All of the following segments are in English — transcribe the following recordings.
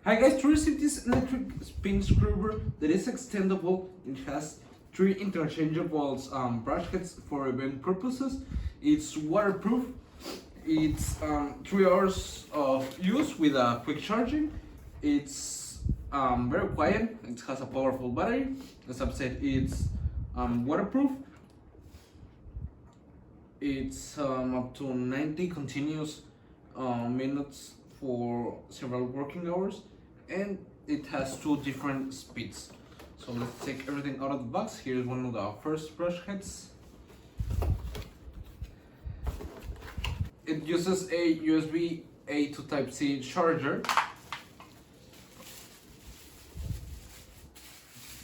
Hi guys, to receive this electric spin scrubber that is extendable, it has 3 interchangeable brush heads for event purposes. It's waterproof. It's 3 hours of use with a quick charging. It's very quiet. It has a powerful battery. As I've said, it's waterproof. It's up to 90 continuous minutes for several working hours, and it has 2 different speeds. So let's take everything out of the box. Here's one of the first brush heads. It uses a USB A to Type-C charger.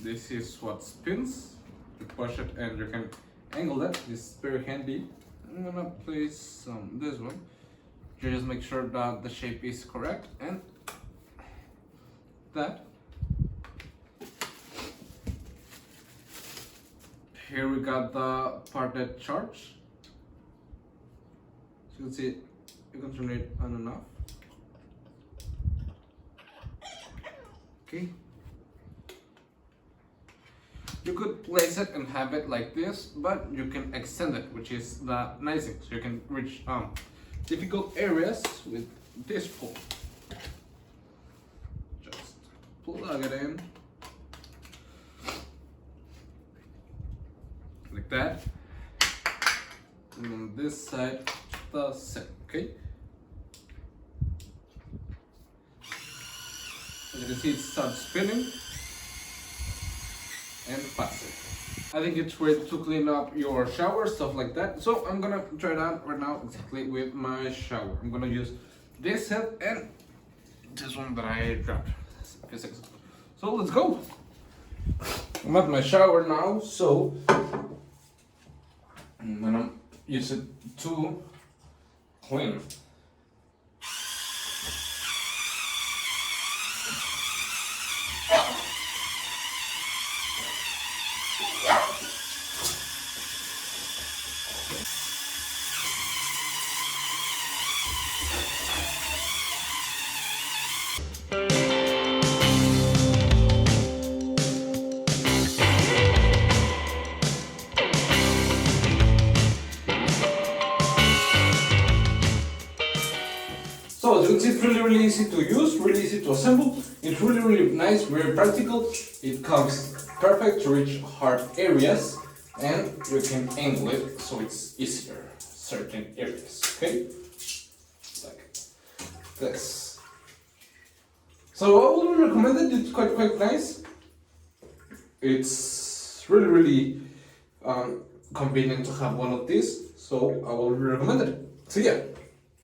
This is what spins. You push it and you can angle it. It's very handy. I'm gonna place this one. You just make sure that the shape is correct, and that. Here we got the part that charge. So you can see you can turn it on and off. Okay. You could place it and have it like this, but you can extend it, which is the nice thing. So you can reach difficult areas with this pull. Just plug it in like that, and on this side the same. Okay, as you can see, it starts spinning and faster. I think it's great to clean up your shower, stuff like that. So I'm gonna try it out right now exactly with my shower. I'm gonna use this set and this one that I dropped a few seconds ago. So let's go. I'm at my shower now, so I'm gonna use it to clean. So as you can see, it's really easy to use, really easy to assemble. It's really nice, very practical. It comes perfect to reach hard areas, and you can angle it so it's easier certain areas. Okay, like this. So I would recommend it. It's quite nice. It's really convenient to have one of these. So I will recommend it. So yeah.